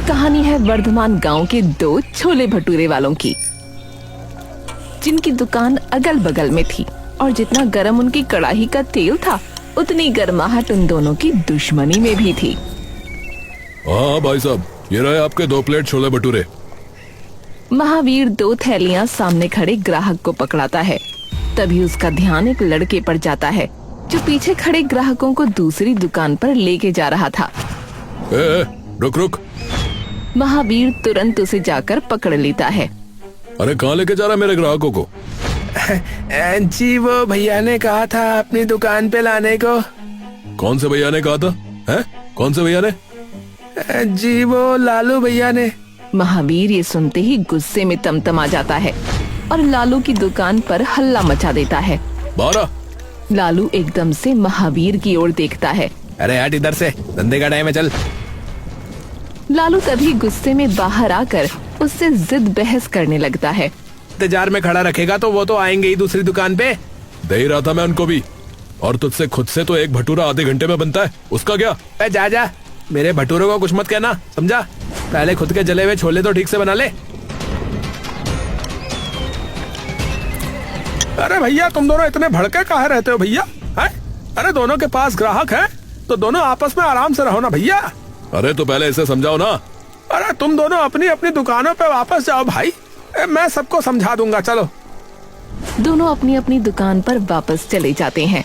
कहानी है वर्धमान गांव के दो छोले भटूरे वालों की, जिनकी दुकान अगल बगल में थी और जितना गर्म उनकी कड़ाही का तेल था उतनी गर्माहट उन दोनों की दुश्मनी में भी थी। हाँ भाई साहब, ये रहे आपके 2 प्लेट छोले भटूरे। महावीर 2 थैलियां सामने खड़े ग्राहक को पकड़ाता है। तभी उसका ध्यान एक लड़के पर जाता है जो पीछे खड़े ग्राहकों को दूसरी दुकान पर लेके जा रहा था। रुक रुक। महावीर तुरंत उसे जाकर पकड़ लेता है। अरे कहाँ लेके जा रहा है मेरे ग्राहकों को? जी वो भैया ने कहा था अपनी दुकान पे लाने को। कौन से भैया ने कहा था? हैं? कौन से भैया ने? जी वो लालू भैया ने। महावीर ये सुनते ही गुस्से में तमतमा जाता है और लालू की दुकान पर हल्ला मचा देता है। 12। लालू एकदम से महावीर की ओर देखता है। अरे हट इधर से, धंधे का टाइम है, चल। लालू तभी गुस्से में बाहर आकर उससे जिद बहस करने लगता है। इंतजार में खड़ा रखेगा तो वो तो आएंगे ही दूसरी दुकान पे। दे ही रहा था मैं उनको भी। और तुझसे खुद से तो एक भटूरा आधे घंटे में बनता है, उसका क्या? जा जा, मेरे भटूरों को कुछ मत कहना, समझा? पहले खुद के जले हुए छोले तो ठीक से बना ले। अरे भैया तुम दोनों इतने भड़के काहे रहते हो भैया? अरे दोनों के पास ग्राहक है तो दोनों आपस में आराम से रहो ना भैया। अरे तो पहले इसे समझाओ ना। अरे तुम दोनों अपनी अपनी दुकानों पे वापस जाओ भाई, मैं सबको समझा दूंगा, चलो। दोनों अपनी अपनी दुकान पर वापस चले जाते हैं।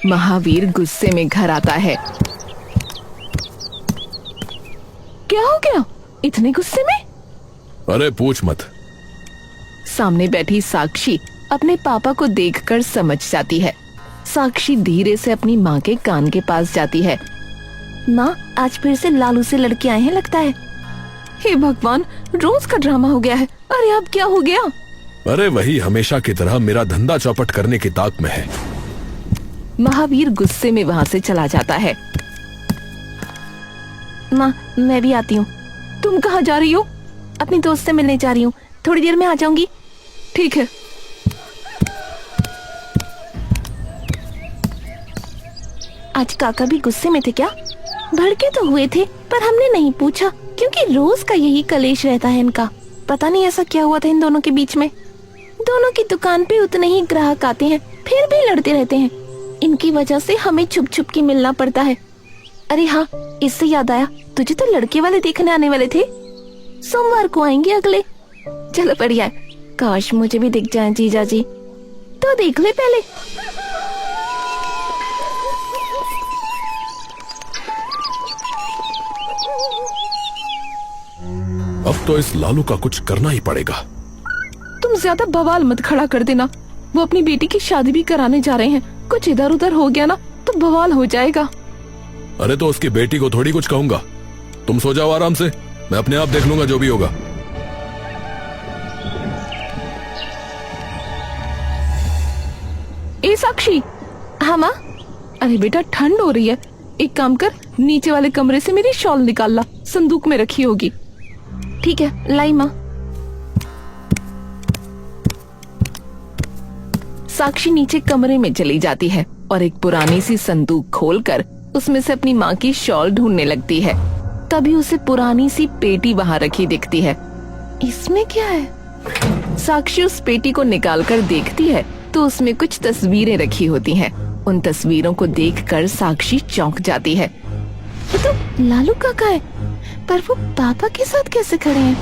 महावीर गुस्से में घर आता है। क्या हो गया इतने गुस्से में? अरे पूछ मत। सामने बैठी साक्षी अपने पापा को देखकर समझ जाती है। साक्षी धीरे से अपनी माँ के कान के पास जाती है। माँ, आज फिर से लालू से लड़के आए हैं लगता है। हे भगवान, रोज का ड्रामा हो गया है। अरे अब क्या हो गया? अरे वही हमेशा की तरह मेरा धंधा चौपट करने की ताक में है। महावीर गुस्से में वहाँ से चला जाता है। माँ, मैं भी आती हूँ। तुम कहाँ जा रही हो? अपनी दोस्त से मिलने जा रही हूँ, थोड़ी देर में आ जाऊंगी। ठीक है। आज काका भी गुस्से में थे क्या? भड़के तो हुए थे पर हमने नहीं पूछा, क्योंकि रोज का यही कलेश रहता है इनका। पता नहीं ऐसा क्या हुआ था इन दोनों के बीच में। दोनों की दुकान पे उतने ही ग्राहक आते हैं फिर भी लड़ते रहते हैं। इनकी वजह से हमें छुप छुप के मिलना पड़ता है। अरे हाँ, इससे याद आया, तुझे तो लड़के वाले देखने आने वाले थे। सोमवार को आएंगे अगले। चलो बढ़िया है, काश मुझे भी दिख जाए जीजा जी। तो देख ले पहले। अब तो इस लालू का कुछ करना ही पड़ेगा। तुम ज्यादा बवाल मत खड़ा कर देना। वो अपनी बेटी की शादी भी कराने जा रहे हैं। कुछ इधर उधर हो गया ना तो बवाल हो जाएगा। अरे तो उसकी बेटी को थोड़ी कुछ कहूंगा। तुम सो जाओ आराम से, मैं अपने आप देख लूंगा जो भी होगा। ए साक्षी। हाँ माँ। अरे बेटा, ठंड हो रही है, एक काम कर, नीचे वाले कमरे से मेरी शॉल निकाल ला, संदूक में रखी होगी। ठीक है, लाई माँ। साक्षी नीचे कमरे में चली जाती है और एक पुरानी सी संदूक खोलकर उसमें से अपनी माँ की शॉल ढूंढने लगती है। तभी उसे पुरानी सी पेटी वहाँ रखी दिखती है। इसमें क्या है? साक्षी उस पेटी को निकालकर देखती है तो उसमें कुछ तस्वीरें रखी होती हैं। उन तस्वीरों को देखकर साक्षी चौंक जाती है। ये तो लालू काका है, पर वो पापा के साथ कैसे खड़े हैं?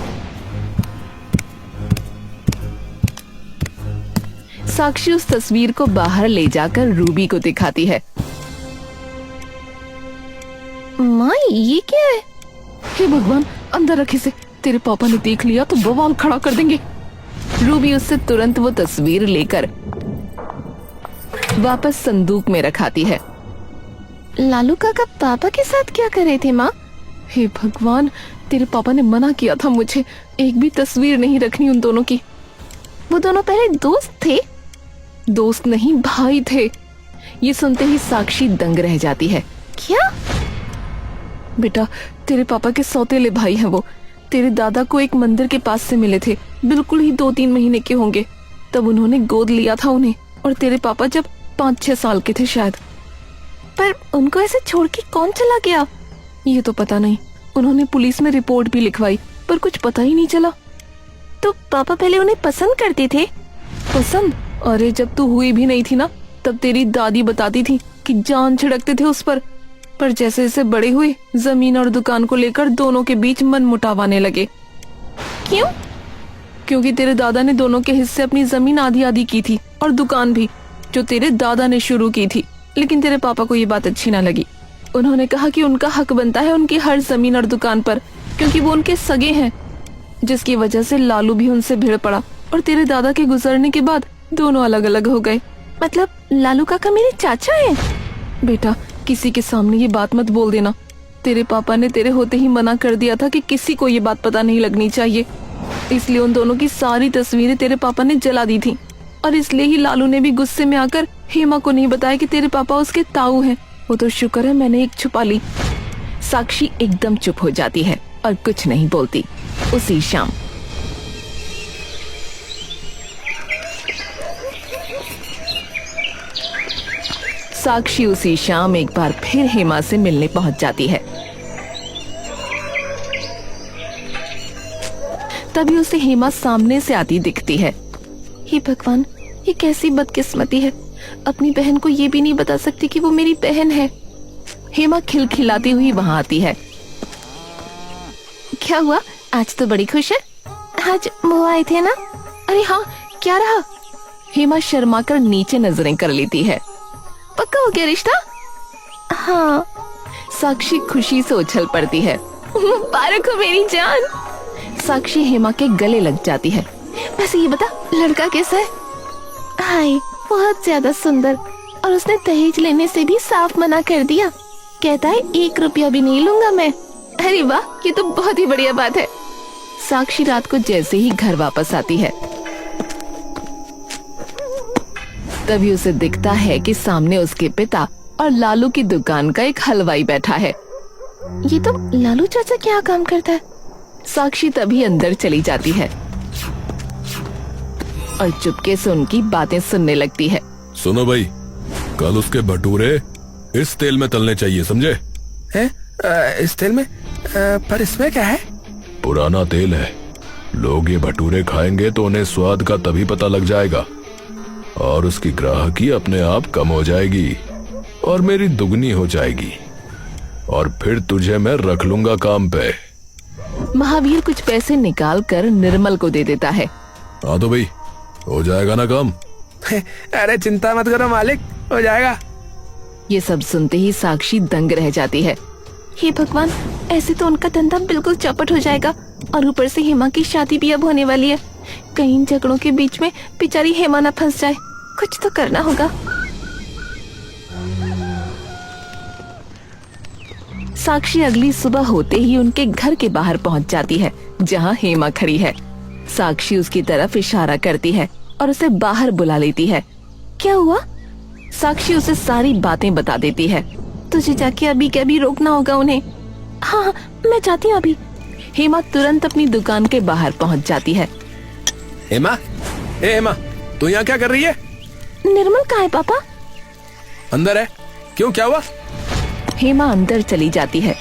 साक्षी उस तस्वीर को बाहर ले जाकर रूबी को दिखाती है। माँ, ये क्या है? हे भगवान, अंदर रखे से, तेरे पापा ने देख लिया तो बवाल खड़ा कर देंगे। रूबी उससे तुरंत वो तस्वीर लेकर वापस संदूक में रखाती है। लालू काका पापा के साथ क्या कर रहे थे माँ? हे भगवान, तेरे पापा ने मना किया था मुझे एक भी तस्वीर नहीं रखनी उन दोनों की। वो दोनों पहले दोस्त थे। दोस्त नहीं, भाई थे। ये सुनते ही साक्षी दंग रह जाती है। क्या? बेटा, तेरे पापा के सौतेले भाई हैं वो। तेरे दादा को एक मंदिर के पास से मिले थे, बिल्कुल ही 2-3 महीने के होंगे। तब उन्होंने गोद लिया था उन्हें, और तेरे पापा जब 5-6 साल के थे शायद। पर उनको ऐसे छोड़ के कौन चला गया? ये तो पता नहीं। उन्होंने पुलिस में रिपोर्ट भी लिखवाई पर कुछ पता ही नहीं चला। तो पापा पहले उन्हें पसंद करते थे? पसंद? अरे जब तू हुई भी नहीं थी ना, तब तेरी दादी बताती थी कि जान छिड़कते थे उस पर जैसे जैसे बड़े हुए, जमीन और दुकान को लेकर दोनों के बीच मनमुटाव आने लगे। क्यों? क्योंकि तेरे दादा ने दोनों के हिस्से अपनी जमीन आधी आधी की थी और दुकान भी, जो तेरे दादा ने शुरू की थी। लेकिन तेरे पापा को ये बात अच्छी ना लगी। उन्होंने कहा कि उनका हक बनता है उनकी हर जमीन और दुकान पर, क्योंकि वो उनके सगे हैं। जिसकी वजह से लालू भी उनसे भिड़ पड़ा और तेरे दादा के गुजरने के बाद दोनों अलग अलग हो गए। मतलब लालू काका मेरे चाचा हैं? बेटा, किसी के सामने ये बात मत बोल देना। तेरे पापा ने तेरे होते ही मना कर दिया था कि किसी को ये बात पता नहीं लगनी चाहिए। इसलिए उन दोनों की सारी तस्वीरें तेरे पापा ने जला दी थी। और इसलिए ही लालू ने भी गुस्से में आकर हेमा को नहीं बताया कि तेरे पापा उसके ताऊ हैं। वो तो शुक्र है मैंने एक छुपा ली। साक्षी एकदम चुप हो जाती है और कुछ नहीं बोलती। उसी शाम एक बार फिर हेमा से मिलने पहुंच जाती है। तभी उसे हेमा सामने से आती दिखती है। हे भगवान, ये कैसी बदकिस्मती है। अपनी बहन को ये भी नहीं बता सकती कि वो मेरी बहन है। हेमा खिलखिलाती हुई वहाँ आती है। क्या हुआ, आज तो बड़ी खुश है? आज वो आए थे ना? अरे हाँ, क्या रहा? हेमा शर्माकर नीचे नजरें कर लेती है। पक्का हो गया रिश्ता? हाँ। साक्षी खुशी से उछल पड़ती है। मुबारक हो मेरी जान। साक्षी हेमा के गले लग जाती है। वैसे ये बता, लड़का कैसा है? हाय, बहुत ज्यादा सुंदर। और उसने दहेज लेने से भी साफ मना कर दिया। कहता है 1 रुपया भी नहीं लूंगा मैं। अरे वाह, ये तो बहुत ही बढ़िया बात है। साक्षी रात को जैसे ही घर वापस आती है, तभी उसे दिखता है कि सामने उसके पिता और लालू की दुकान का एक हलवाई बैठा है। ये तो लालू चाचा क्या काम करता है? साक्षी तभी अंदर चली जाती है और चुपके से उनकी बातें सुनने लगती है। सुनो भाई, कल उसके भटूरे इस तेल में तलने चाहिए, समझे? इस तेल में? पर इसमें क्या है? पुराना तेल है। लोग ये भटूरे खाएंगे तो उन्हें स्वाद का तभी पता लग जाएगा और उसकी ग्राहकी अपने आप कम हो जाएगी और मेरी दुगनी हो जाएगी और फिर तुझे मैं रख लूंगा काम पे। महावीर कुछ पैसे निकाल कर निर्मल को दे देता है। हाँ तो भाई, हो जाएगा ना काम? अरे चिंता मत करो मालिक, हो जाएगा। ये सब सुनते ही साक्षी दंग रह जाती है। हे भगवान, ऐसे तो उनका धंधा बिल्कुल चौपट हो जाएगा। और ऊपर से हेमा की शादी भी अब होने वाली है। कहीं झगड़ों के बीच में बेचारी हेमा न फंस जाए। कुछ तो करना होगा। साक्षी अगली सुबह होते ही उनके घर के बाहर पहुंच जाती है, जहां हेमा खड़ी है। साक्षी उसकी तरफ इशारा करती है और उसे बाहर बुला लेती है। क्या हुआ? साक्षी उसे सारी बातें बता देती है। तुझे जाके अभी के अभी रोकना होगा उन्हें। हाँ, मैं जाती हूँ अभी। हेमा तुरंत अपनी दुकान के बाहर पहुंच जाती है। हेमा, हेमा, तू यहाँ क्या कर रही है? निर्मल कहाँ है पापा? अंदर है। क्यों, क्या हुआ? हेमा अंदर चली जाती है।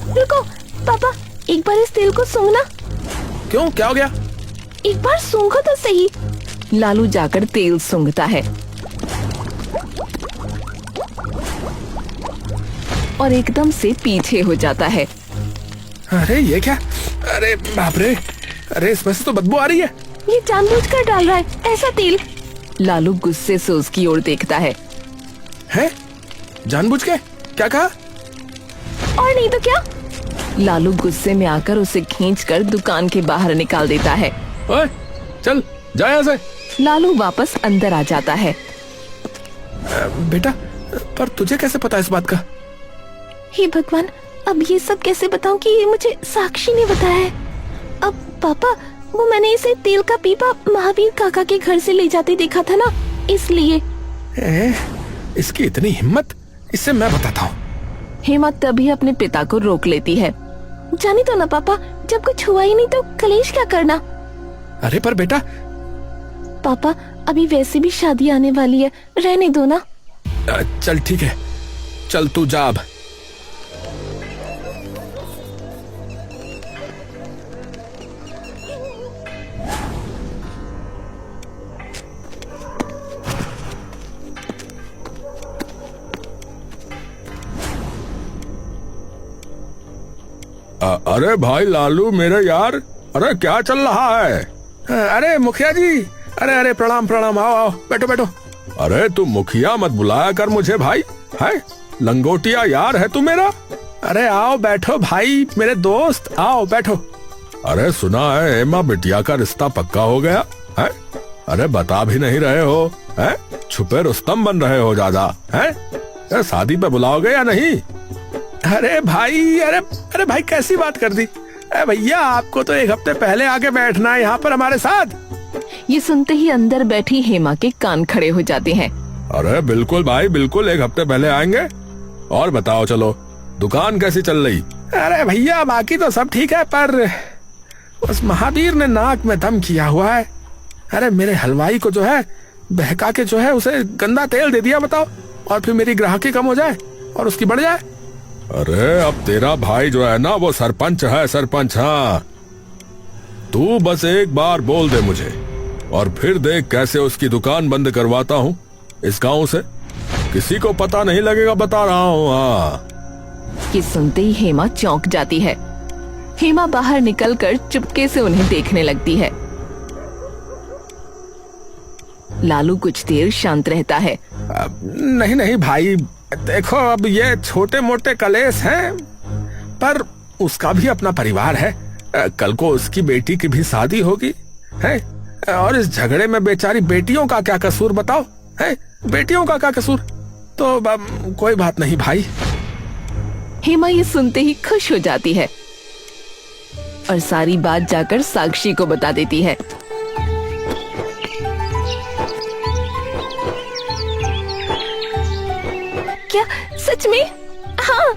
रुको पापा, एक बार इस तेल को सूंघना। क्यों, क्या हो गया? एक बार सूंघो तो सही। लालू जाकर तेल सूंघता है और एकदम से पीछे हो जाता है। अरे ये क्या? अरे बाप रे, अरे इसमें से तो बदबू आ रही है। ये जानबूझकर डाल रहा है ऐसा तेल। लालू गुस्से से उसकी ओर देखता है। हैं? जानबूझ के? क्या कहा? और नहीं तो क्या? लालू गुस्से में आकर उसे खींचकर दुकान के बाहर निकाल देता है। ओए, चल जा यहाँ से। लालू वापस अंदर आ जाता है। बेटा, पर तुझे कैसे पता इस बात का? हे भगवान, अब ये सब कैसे बताऊं कि ये मुझे साक्षी ने बताया है। अब पापा, वो मैंने इसे तेल का पीपा महावीर काका के घर से ले जाते देखा था ना, इसलिए। इसकी इतनी हिम्मत, इससे मैं बताता हूँ। हेमा तभी अपने पिता को रोक लेती है। जानी तो ना पापा, जब कुछ हुआ ही नहीं तो कलेश क्या करना। अरे पर बेटा। पापा, अभी वैसे भी शादी आने वाली है, रहने दो ना। चल ठीक है, चल तू जा अब। अरे भाई लालू मेरे यार, अरे क्या चल रहा है? अरे मुखिया जी, अरे अरे प्रणाम प्रणाम, आओ आओ बैठो बैठो। अरे तू मुखिया मत बुलाया कर मुझे भाई, है लंगोटिया यार है तू मेरा। अरे आओ बैठो भाई मेरे दोस्त, आओ बैठो। अरे सुना है हेमा बिटिया का रिश्ता पक्का हो गया है? अरे बता भी नहीं रहे हो, है छुपे रुस्तम बन रहे हो ज्यादा, है शादी पे बुलाओगे या नहीं? अरे भाई, अरे भाई कैसी बात कर दी? अरे भैया आपको तो एक हफ्ते पहले आके बैठना है यहाँ पर हमारे साथ। ये सुनते ही अंदर बैठी हेमा के कान खड़े हो जाते हैं। अरे बिल्कुल भाई बिल्कुल, एक हफ्ते पहले आएंगे। और बताओ चलो, दुकान कैसी चल रही? अरे भैया बाकी तो सब ठीक है, पर उस महावीर ने नाक में दम किया हुआ है। अरे मेरे हलवाई को जो है बहका के जो है उसे गंदा तेल दे दिया, बताओ, और फिर मेरी ग्राहकी कम हो जाए और उसकी बढ़ जाए। अरे अब तेरा भाई जो है ना वो सरपंच है, सरपंच। हाँ तू बस एक बार बोल दे मुझे और फिर देख कैसे उसकी दुकान बंद करवाता हूँ इस गांव से, किसी को पता नहीं लगेगा, बता रहा हूँ। हाँ ये सुनते ही हेमा चौंक जाती है। हेमा बाहर निकलकर चुपके से उन्हें देखने लगती है। लालू कुछ देर शांत रहता है। नहीं नहीं भाई, देखो अब ये छोटे मोटे कलेश हैं, पर उसका भी अपना परिवार है। कल को उसकी बेटी की भी शादी होगी है, और इस झगड़े में बेचारी बेटियों का क्या कसूर बताओ, है बेटियों का क्या कसूर? तो कोई बात नहीं भाई। हेमा ये सुनते ही खुश हो जाती है और सारी बात जाकर साक्षी को बता देती है। क्या सच में? हाँ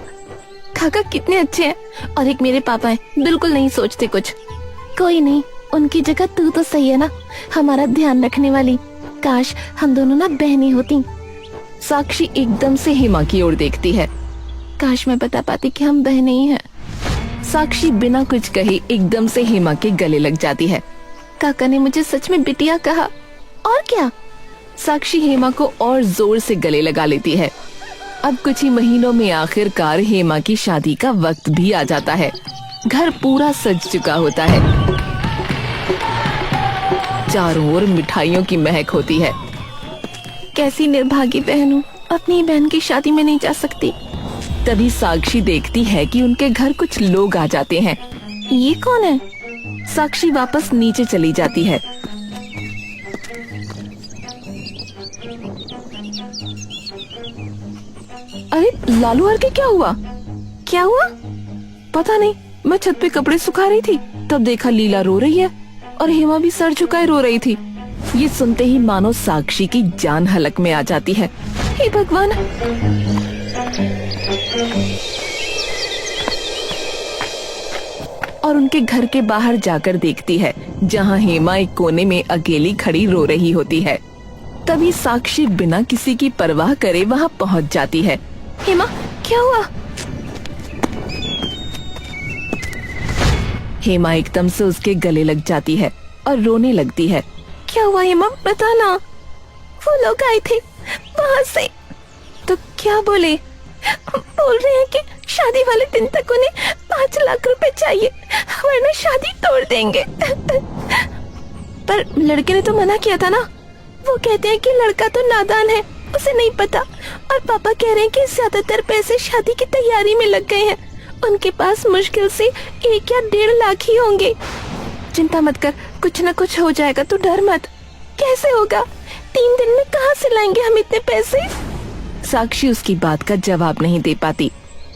काका कितने अच्छे हैं, और एक मेरे पापा हैं, बिल्कुल नहीं सोचते कुछ। कोई नहीं, उनकी जगह तू तो सही है ना, हमारा ध्यान रखने वाली। काश हम दोनों ना बहनें होती। साक्षी एकदम से हेमा की ओर देखती है। काश मैं बता पाती कि हम बहनें ही हैं। साक्षी बिना कुछ कहे एकदम से हेमा के गले लग जाती है। काका ने मुझे सच में बिटिया कहा, और क्या? साक्षी हेमा को और जोर से गले लगा लेती है। अब कुछ ही महीनों में आखिरकार हेमा की शादी का वक्त भी आ जाता है। घर पूरा सज चुका होता है, चारों ओर मिठाइयों की महक होती है। कैसी निर्भागी बहन हूँ, अपनी बहन की शादी में नहीं जा सकती। तभी साक्षी देखती है कि उनके घर कुछ लोग आ जाते हैं। ये कौन है? साक्षी वापस नीचे चली जाती है। अरे लालू हर के क्या हुआ? क्या हुआ? पता नहीं, मैं छत पे कपड़े सुखा रही थी, तब देखा लीला रो रही है और हेमा भी सर झुकाए रो रही थी। ये सुनते ही मानो साक्षी की जान हलक में आ जाती है। हे भगवान! और उनके घर के बाहर जाकर देखती है, जहाँ हेमा एक कोने में अकेली खड़ी रो रही होती है। तभी साक्षी बिना किसी की परवाह करे वहाँ पहुँच जाती है। हेमा क्या हुआ? हेमा एकदम से उसके गले लग जाती है और रोने लगती है। क्या हुआ हेमा, बताना। वो लोग आए थे वहाँ से। तो क्या बोले? बोल रहे हैं कि शादी वाले दिन तक उन्हें 5 लाख रुपए चाहिए, वरना शादी तोड़ देंगे। पर लड़के ने तो मना किया था ना। वो कहते हैं कि लड़का तो नादान है, उसे नहीं पता, और पापा कह रहे हैं कि ज्यादातर पैसे शादी की तैयारी में लग गए हैं। उनके पास मुश्किल से 1 या 1.5 लाख ही होंगे। चिंता मत कर, कुछ न कुछ हो जाएगा, तू डर मत। कैसे होगा? 3 दिन में कहाँ से लाएंगे हम इतने पैसे? साक्षी उसकी बात का जवाब नहीं दे पाती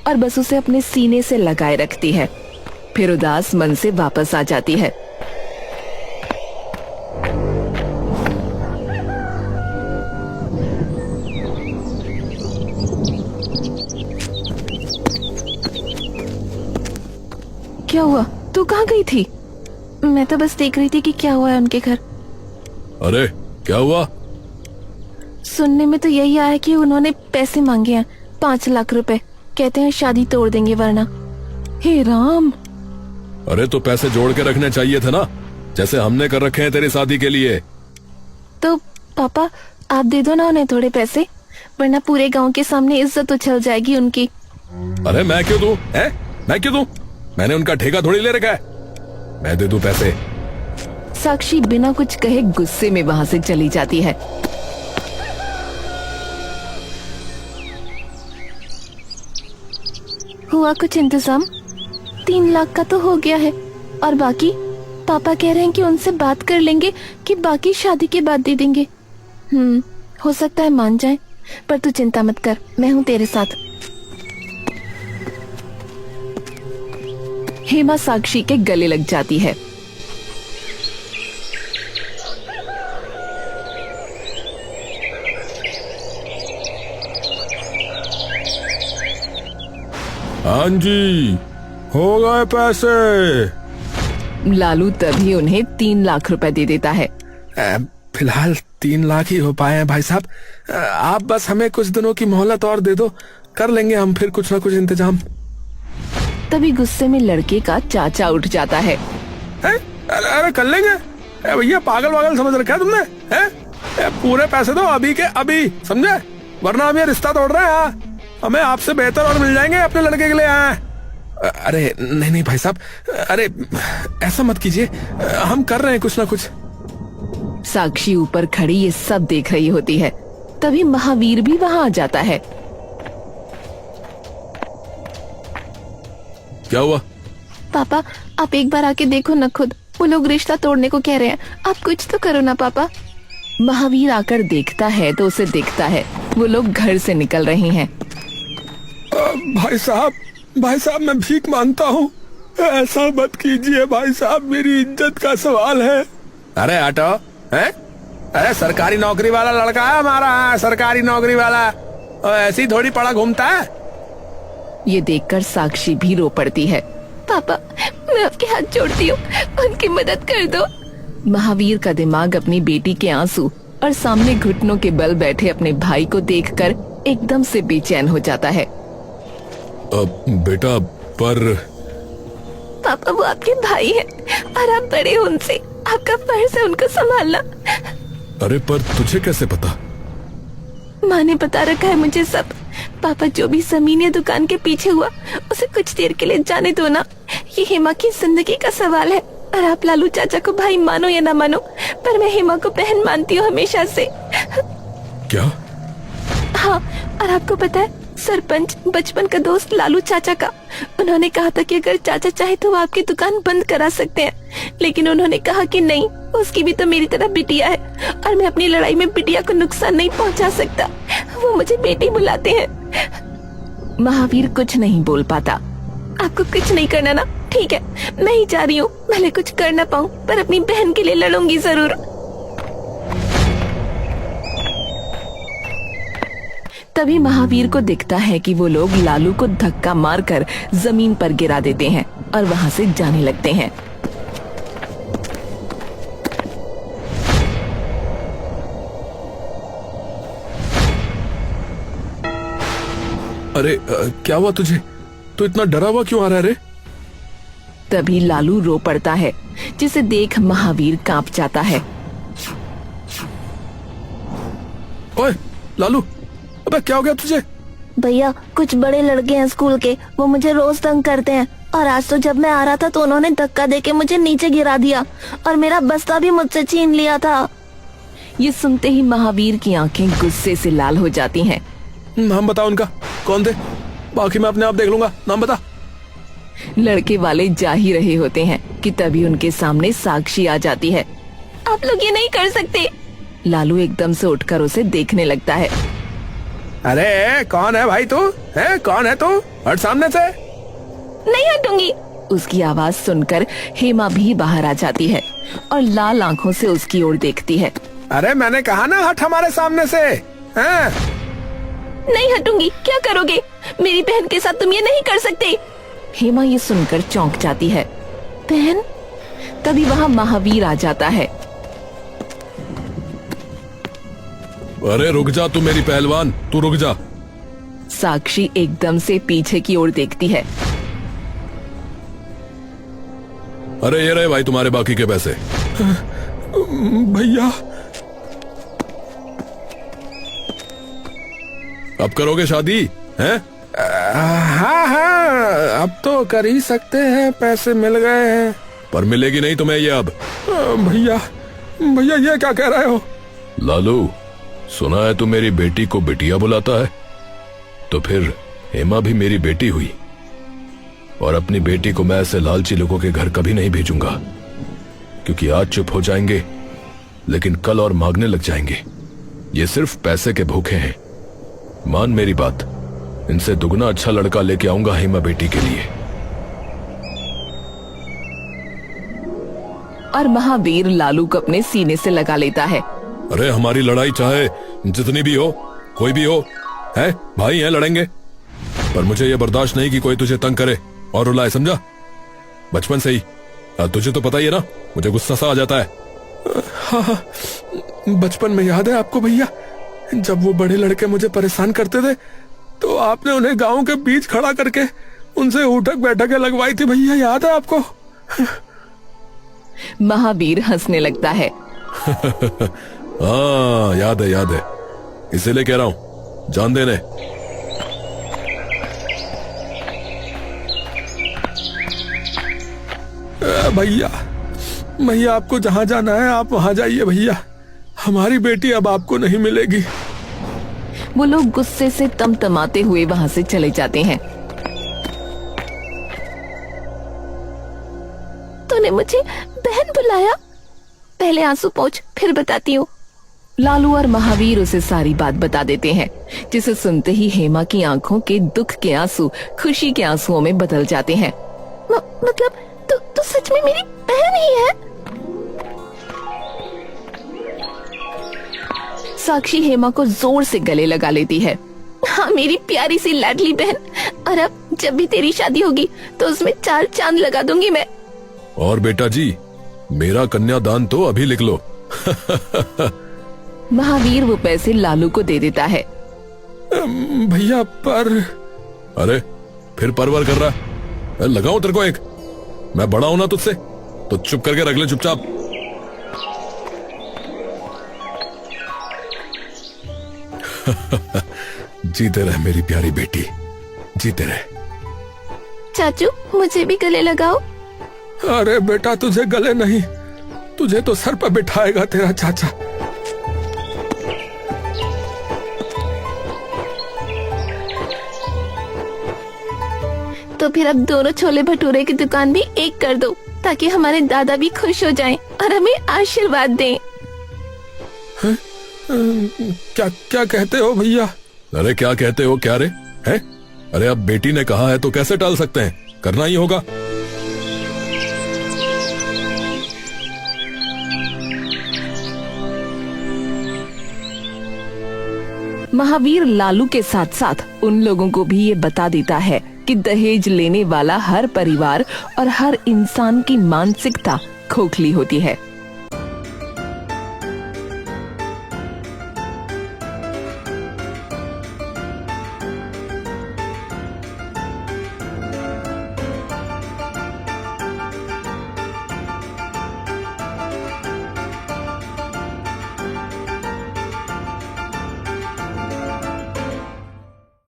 और बस उसे अपने सीने से लगाए रखती है। फिर उदास मन से वापस आ जाती है। क्या हुआ? तू कहाँ गई थी? मैं तो बस देख रही थी कि क्या हुआ है उनके घर। अरे क्या हुआ? सुनने में तो यही आया कि उन्होंने पैसे मांगे हैं, 5 लाख रुपए। कहते हैं शादी तोड़ देंगे वरना। हे राम, अरे तो पैसे जोड़ के रखने चाहिए थे ना, जैसे हमने कर रखे हैं तेरी शादी के लिए। तो पापा आप दे दो ना उन्हें थोड़े पैसे, वरना पूरे गांव के सामने इज्जत उछल जाएगी उनकी। अरे मैं क्यों दूं? मैं क्यों दूं? मैंने उनका ठेका थोड़ी ले रखा है, मैं दे दूं पैसे। साक्षी बिना कुछ कहे गुस्से में वहाँ से चली जाती है। हुआ कुछ इंतजाम? 3 लाख का तो हो गया है, और बाकी पापा कह रहे हैं कि उनसे बात कर लेंगे कि बाकी शादी के बाद दे देंगे। हो सकता है मान जाए, पर तू चिंता मत कर, मैं हूँ तेरे साथ। हेमा साक्षी के गले लग जाती है। हाँ जी, हो गए पैसे। लालू तभी उन्हें 3 लाख रुपए दे देता है। फिलहाल 3 लाख ही हो पाए हैं भाई साहब। आप बस हमें कुछ दिनों की मोहलत और दे दो, कर लेंगे हम फिर कुछ ना कुछ इंतजाम। तभी गुस्से में लड़के का चाचा उठ जाता है। अरे कर लेंगे भैया, पागल वागल समझ रखा है तुमने? पूरे पैसे दो अभी के अभी, समझे? वरना हम ये रिश्ता तोड़ रहे हैं। हमें आपसे बेहतर और मिल जाएंगे अपने लड़के के लिए। अरे नहीं भाई साहब, अरे ऐसा मत कीजिए, हम कर रहे हैं कुछ ना कुछ। साक्षी ऊपर खड़ी ये सब देख रही होती है। तभी महावीर भी वहाँ आ जाता है। क्या हुआ? पापा आप एक बार आके देखो न खुद, वो लोग रिश्ता तोड़ने को कह रहे हैं, आप कुछ तो करो ना पापा। महावीर आकर देखता है तो उसे दिखता है वो लोग घर से निकल रहे हैं। भाई साहब मैं भीख मांगता हूँ, ऐसा मत कीजिए भाई साहब, मेरी इज्जत का सवाल है। अरे हटो, हैं? अरे सरकारी नौकरी वाला लड़का है हमारा, सरकारी नौकरी वाला, ऐसी थोड़ी पड़ा घूमता है। ये देखकर साक्षी भी रो पड़ती है। पापा मैं आपके हाथ जोड़ती हूँ, उनकी मदद कर दो। महावीर का दिमाग अपनी बेटी के आंसू और सामने घुटनों के बल बैठे अपने भाई को देखकर एकदम से बेचैन हो जाता है। बेटा पर पापा वो आपके भाई है और आप बड़े हो उनसे, आपका फर्ज है उनको संभालना। अरे पर तुझे कैसे पता? माँ ने बता रखा है मुझे सब। पापा जो भी जमीन या दुकान के पीछे हुआ उसे कुछ देर के लिए जाने दो ना, ये हेमा की जिंदगी का सवाल है। और आप लालू चाचा को भाई मानो या ना मानो, पर मैं हेमा को बहन मानती हूँ हमेशा से। क्या? हाँ, और आपको पता है सरपंच बचपन का दोस्त लालू चाचा का, उन्होंने कहा था कि अगर चाचा चाहे तो वो आपकी दुकान बंद करा सकते हैं, लेकिन उन्होंने कहा कि नहीं, उसकी भी तो मेरी तरह बिटिया है और मैं अपनी लड़ाई में बिटिया को नुकसान नहीं पहुंचा सकता। वो मुझे बेटी बुलाते हैं। महावीर कुछ नहीं बोल पाता। आपको कुछ नहीं करना ना, ठीक है? मैं ही जा रही हूँ, भले कुछ कर ना पाऊँ पर अपनी बहन के लिए लड़ूंगी जरूर। तभी महावीर को दिखता है कि वो लोग लालू को धक्का मारकर जमीन पर गिरा देते हैं और वहाँ से जाने लगते हैं। अरे क्या हुआ तुझे? तो इतना डरा हुआ क्यों आ रहा है रे? तभी लालू रो पड़ता है, जिसे देख महावीर कांप जाता है। ओए लालू, अबे क्या हो गया तुझे? भैया कुछ बड़े लड़के हैं स्कूल के, वो मुझे रोज तंग करते हैं, और आज तो जब मैं आ रहा था तो उन्होंने धक्का देके मुझे नीचे गिरा दिया और मेरा बस्ता भी मुझसे छीन लिया था। ये सुनते ही महावीर की आंखें गुस्से से लाल हो जाती हैं। नाम बता उनका, कौन थे? बाकी मैं अपने आप देख लूंगा, नाम बता। लड़के वाले जा ही रहे होते हैं कि तभी उनके सामने साक्षी आ जाती है। आप लोग ये नहीं कर सकते। लालू एकदम से उठकर उसे देखने लगता है। अरे कौन है भाई तू? है कौन है तू? हट सामने से। नहीं हटूंगी। उसकी आवाज सुनकर हेमा भी बाहर आ जाती है और लाल आंखों से उसकी ओर देखती है। अरे मैंने कहा ना हट हमारे सामने से। हैं? नहीं हटूंगी। क्या करोगे? मेरी बहन के साथ तुम ये नहीं कर सकते। हेमा ये सुनकर चौंक जाती है। बहन? तभी वहाँ महावीर आ जाता है। अरे रुक जा तू मेरी पहलवान, तू रुक जा। साक्षी एकदम से पीछे की ओर देखती है। अरे ये रहे भाई तुम्हारे बाकी के पैसे। भैया अब करोगे शादी हैं? हाँ हाँ, अब तो कर ही सकते हैं, पैसे मिल गए हैं। पर मिलेगी नहीं तुम्हें ये अब। भैया भैया ये क्या कह रहे हो? लालू, सुना है तू मेरी बेटी को बिटिया बुलाता है, तो फिर हेमा भी मेरी बेटी हुई। और अपनी बेटी को मैं ऐसे लालची लोगों के घर कभी नहीं भेजूंगा, क्योंकि आज चुप हो जाएंगे लेकिन कल और मांगने लग जाएंगे। ये सिर्फ पैसे के भूखे हैं। मान मेरी बात, इनसे दुगना अच्छा लड़का लेके आऊंगा हेमा बेटी के लिए। और महावीर लालू को अपने सीने से लगा लेता है। अरे हमारी लड़ाई चाहे जितनी भी हो, कोई भी हो, है भाई हैं, लड़ेंगे। पर मुझे ये बर्दाश्त नहीं कि कोई तुझे तंग करे और रुलाए, समझा? बचपन से ही तुझे तो पता ही है ना, मुझे गुस्सा सा आ जाता है। हाँ, बचपन में याद है आपको भैया, जब वो बड़े लड़के मुझे परेशान करते थे तो आपने उन्हें गांव के बीच खड़ा करके उनसे उठक बैठक लगवाई थी भैया, याद है आपको? महावीर हंसने लगता है। हाँ याद है, इसीलिए कह रहा हूं, जान देने। भैया आपको जहां जाना है आप वहां जाइए भैया, हमारी बेटी अब आपको नहीं मिलेगी। वो लोग गुस्से से तमतमाते हुए वहां से चले जाते हैं। तूने मुझे बहन बुलाया? पहले आंसू पोंछ, फिर बताती हूँ। लालू और महावीर उसे सारी बात बता देते हैं, जिसे सुनते ही हेमा की आंखों के दुख के आंसू खुशी के आंसुओं में बदल जाते हैं। मतलब तू सच में मेरी बहन ही है? साक्षी हेमा को जोर से गले लगा लेती है। हाँ मेरी प्यारी सी लाडली बहन, और अब जब भी तेरी शादी होगी तो उसमें 4 चांद लगा दूंगी मैं। और बेटा जी, मेरा कन्यादान तो अभी लिख लो। महावीर वो पैसे लालू को दे देता है। भैया पर अरे फिर परवर कर रहा है? लगाऊं तेरे को एक? मैं बड़ा हूं ना तुझसे, तो चुप करके रख ले चुपचाप। जीते रहे मेरी प्यारी बेटी, जीते रहे। चाचू मुझे भी गले लगाओ। अरे बेटा तुझे गले नहीं, तुझे तो सर पर बिठाएगा तेरा चाचा। तो फिर अब दोनों छोले भटूरे की दुकान भी एक कर दो, ताकि हमारे दादा भी खुश हो जाएं और हमें आशीर्वाद दें। क्या कहते हो भैया? अरे क्या कहते हो क्या रे? हैं? अरे अब बेटी ने कहा है तो कैसे टाल सकते हैं, करना ही होगा। महावीर लालू के साथ साथ उन लोगों को भी ये बता देता है कि दहेज लेने वाला हर परिवार और हर इंसान की मानसिकता खोखली होती है।